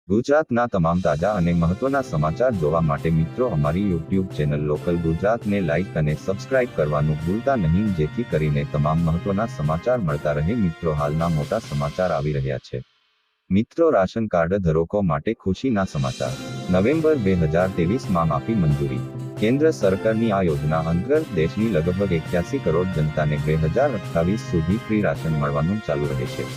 ગુજરાતના તમામ તાજા અને મહત્વના સમાચાર જોવા માટે મિત્રો અમારી યુટ્યુબ ચેનલ લોકલ ગુજરાતને લાઇક અને સબસ્ક્રાઇબ કરવાનું ભૂલતા નહીં, જેથી કરીને તમામ મહત્વના સમાચાર મળતા રહે। મિત્રો, હાલના મોટા સમાચાર આવી રહ્યા છે। મિત્રો, રાશન કાર્ડ ધારકો માટે ખુશીના સમાચાર। નવેમ્બર 2023માં આપી મંજૂરી। કેન્દ્ર સરકારની આ યોજના અંતર્ગત દેશની લગભગ 81 કરોડ જનતાને 2028 સુધી ફ્રી રાશન મળવાનું ચાલુ રહેશે।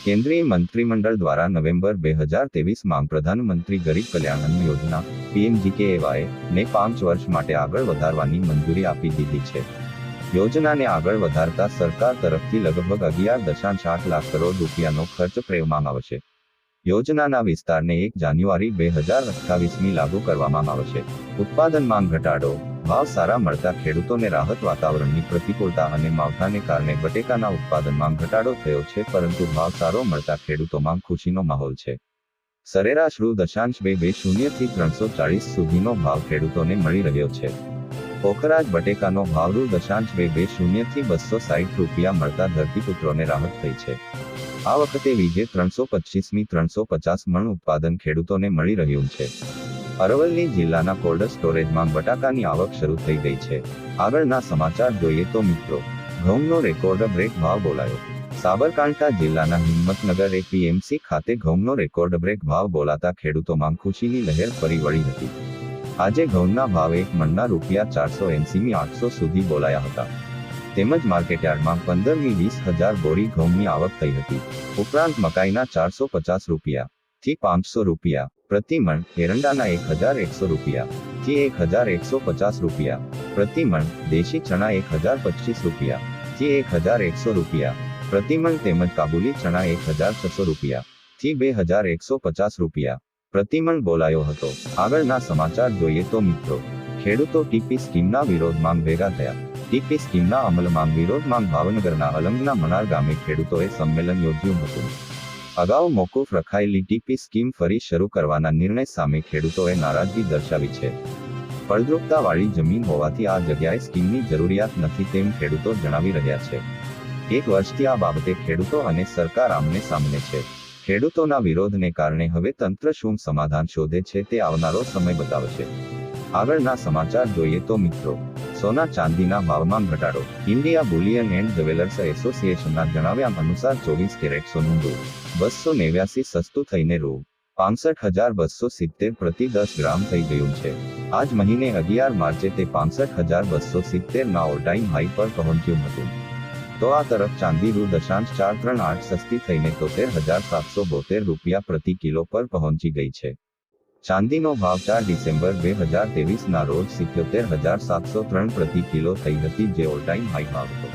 કેન્દ્રીય મંત્રીમંડળ દ્વારા નવેમ્બર 2023માં પ્રધાનમંત્રી ગરીબ કલ્યાણ અન્ન યોજના PMGKY ને 5 વર્ષ માટે આગળ વધારવાની મંજૂરી આપી દીધી છે। યોજનાને આગળ વધારતા સરકાર તરફથી લગભગ 11.8 લાખ કરોડ રૂપિયાનો ખર્ચ કરવામાં આવશે। યોજનાના વિસ્તારને 1 જાન્યુઆરી 2028 લાગુ કરવામાં આવશે। ઉત્પાદનમાં ઘટાડો। ભાવ સારા મળતા ખેડૂતોને રાહત। વાતાવરણની પ્રતિકૂળતા અને માવઠાને કારણે બટેકાના ઉત્પાદનમાં ઘટાડો થયો છે, પરંતુ ભાવ સારો મળતા ખેડૂતોમાં ખુશીનો માહોલ છે। સરેરાશ રૂ.20 થી 340 સુધીનો ભાવ ખેડૂતોને મળી રહ્યો છે। પોખરાજ બટેકાનો ભાવ રૂ.20 થી 260 રૂપિયા મળતા ધરતીપુત્રોને રાહત થઈ છે। આ વખતે વીજે 325 350 મણ ઉત્પાદન ખેડૂતોને મળી રહ્યું છે। અરવલ્લી જિલ્લાના કોલ્ડ સ્ટોરેજમાં બટાકાની આવક શરૂ થઈ ગઈ છે। આગળના સમાચાર જોઈએ તો મિત્રો, ઘઉંનો રેકોર્ડ બ્રેક ભાવ બોલાયો। સાબરકાંઠા જિલ્લાના હિંમતનગર APMC ખાતે ઘઉંનો રેકોર્ડ બ્રેક ભાવ બોલાતા ખેડૂતોમાં ખુશીની લહેર ફરી વળી હતી। આજે ઘઉંના ભાવ 1 મણના રૂ.480 800 સુધી બોલાયા હતા। તેમજ માર્કેટયાર્ડમાં 15મી 20,000 બોરી ઘઉંની આવક થઈ હતી। ઉપરાંત મકાઈના 450 રૂપિયા થી 500 રૂપિયા પ્રતિ મણ, એરંડાના 1,100 રૂપિયા થી 1,150 રૂપિયા પ્રતિ મણ, દેશી ચણા 1,025 રૂપિયા થી 1,100 રૂપિયા પ્રતિ મણ તેમજ કાબુલી ચણા 1,600 રૂપિયા થી 2,150 રૂપિયા પ્રતિ મણ બોલાયો હતો। આગળના સમાચાર જોઈએ તો મિત્રો, ખેડૂતો ટીપી સ્કીમના વિરોધમાં ભેગા થયા। ટીપી સ્કીમના અમલમાં વિરોધમાં ભાવનગરના અલંગના મણાર ગામે ખેડૂતોએ સંમેલન યોજ્યું હતું। અગાઉ મોકૂફ રખાયેલી ટીપી સ્કીમ ફરી શરૂ કરવાના નિર્ણય સામે ખેડૂતોએ નારાજગી દર્શાવી છે। ફળદ્રુપતાવાળી જમીન હોવાથી આ જગ્યાએ સ્કીમની જરૂરિયાત નથી તેમ ખેડૂતો જણાવી રહ્યા છે। 1 વર્ષથી આ બાબતે ખેડૂતો અને સરકાર આમને સામને છે। ખેડૂતોના વિરોધને કારણે હવે તંત્ર શું સમાધાન શોધે છે તે આવનારો સમય બતાવશે। આગળના સમાચાર જોઈએ તો મિત્રો, સોના ચાંદીના ભાવમાં ઘટાડો। ઇન્ડિયા બુલિયન એન્ડ જ્વેલર્સ એસોસિએશનના જણાવ્યા અનુસાર 24 કેરેટ સોનું રૂ.289 સસ્તું થઈને રૂ.65,270 પ્રતિ 10 ગ્રામ થઈ ગયું છે। આજ મહિને 11 માર્ચે તે 65,270ના ઓલ ટાઈમ હાઈ પર પહોંચ્યું હતું। તો આ તરફ ચાંદી રૂ.438 સસ્તી થઈને 73,772 રૂપિયા પ્રતિ કિલો પર પહોંચી ગઈ છે। ચાંદીનો ભાવ 4 ડિસેમ્બર 2023ના રોજ 77,703 પ્રતિ કિલો થઈ હતી, જે ઓલ ટાઈમ હાઈ ભાવ હતો।